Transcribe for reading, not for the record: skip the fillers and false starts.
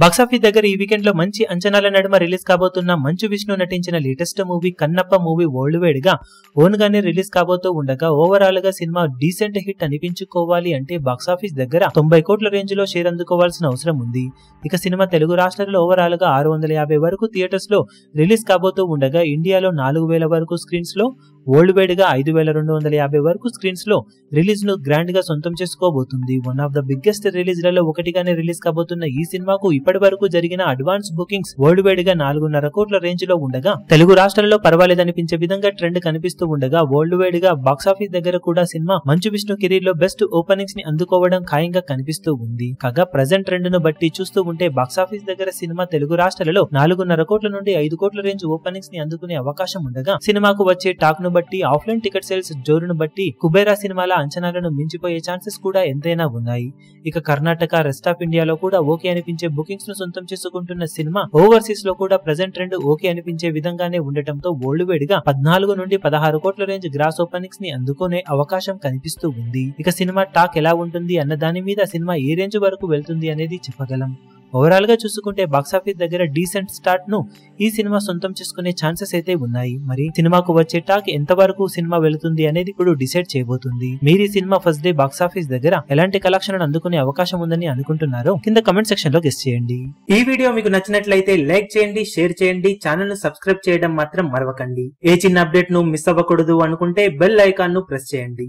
Box office దగ్గర ఈ weekend లో మంచి అంచనాల నడుమ రిలీజ్ కాబోతున్న మంచు విష్ణు నటించిన latest movie Kannappa movie world wide గా ఓన్ గానే రిలీజ్ కాబోతూ ఉండగా ఓవరాల్ గా సినిమా డీసెంట్ హిట్ అనిపించుకోవాలి అంటే బాక్సాఫీస్ దగ్గర 90 కోట్ల రేంజ్ లో షేర్ అందుకోవాల్సిన అవసరం ఉంది. ఇక సినిమా తెలుగు రాష్ట్రాల్లో ఓవరాల్ గా 650 వరకు థియేటర్స్ లో రిలీజ్ కాబోతూ ఉండగా ఇండియాలో 4000 వరకు స్క్రీన్స్ లో, వరల్డ్ వైడ్ గా 5250 వరకు స్క్రీన్స్ లో రిలీజ్ ను గ్రాండ్ గా సొంతం చేసుకోబోతుంది. One of the biggest release లలో ఒకటిగానే రిలీజ్ కాబోతున్న ఈ సినిమాకు ఇప్పటి వరకు జరిగిన అడ్వాన్స్ బుకింగ్స్ వరల్డ్ వైడ్ గా 4.5 కోట్ల రేంజ్ లో ఉండగా తెలుగు రాష్ట్రాల్లో పర్వాలేదనిపించే విధంగా ట్రెండ్ కనిపిస్తూ ఉండగా వరల్డ్ వైడ్ గా బాక్సాఫీస్ దగ్గర కూడా సినిమా మంచు విష్ణు కెరీర్ లో బెస్ట్ ఓపెనింగ్స్ ని అందుకోవడం ఖాయంగా కనిపిస్తూ ఉంది. కాగా ప్రజెంట్ ట్రెండ్ ను బట్టి చూస్తూ ఉంటే బాక్సాఫీస్ దగ్గర సినిమా తెలుగు రాష్ట్రాలలో 4.5 కోట్ల నుండి 5 కోట్ల రేంజ్ ఓపెనింగ్స్ ని అందుకునే అవకాశం ఉండగా సినిమాకు వచ్చే టాక్ ను బట్టి, ఆఫ్లైన్ టికెట్ సేల్స్ జోరును బట్టి కుబేరా సినిమాల అంచనాలను మించిపోయే ఛాన్సెస్ కూడా ఎంతైనా ఉన్నాయి. ఇక కర్ణాటక, రెస్ట్ ఆఫ్ ఇండియాలో కూడా ఓకే అనిపించే బుకింగ్స్ ను సొంతం చేసుకుంటున్న సినిమా ఓవర్సీస్ లో కూడా ప్రెజెంట్ ట్రెండ్ ఓకే అనిపించే విధంగానే ఉండటంతో వరల్డ్ వైడ్ గా 14 నుండి 16 కోట్ల రేంజ్ గ్రాస్ ఓపెనింగ్స్ ని అందుకునే అవకాశం కనిపిస్తూ ఉంది. ఇక సినిమా టాక్ ఎలా ఉంటుంది అన్న దాని మీద సినిమా ఏ రేంజ్ వరకు వెళ్తుంది అనేది చెప్పగలం. ఓవరాల్ గా చూసుకుంటే బాక్సాఫీస్ దగ్గర డీసెంట్ స్టార్ట్ ను ఈ సినిమా సొంతం చేసుకునే ఛాన్సెస్ అయితే ఉన్నాయి. మరి సినిమాకు వచ్చే టాక్ ఎంత వరకు సినిమా వెళుతుంది అనేది ఇప్పుడు డిసైడ్ చేయబోతుంది. మీరు ఈ సినిమా ఫస్ట్ డే బాక్సాఫీస్ దగ్గర ఎలాంటి కలెక్షన్ అందుకునే అవకాశం ఉందని అనుకుంటున్నారో కింద కమెంట్ సెక్షన్ లో గెస్ చేయండి. ఈ వీడియో మీకు నచ్చినట్లయితే లైక్ చేయండి, షేర్ చేయండి, ఛానల్ ను సబ్స్క్రైబ్ చేయడం మాత్రం మరవకండి. ఏ చిన్న అప్డేట్ ను మిస్ అవ్వకూడదు అనుకుంటే బెల్ ఐకాన్ ను ప్రెస్ చేయండి.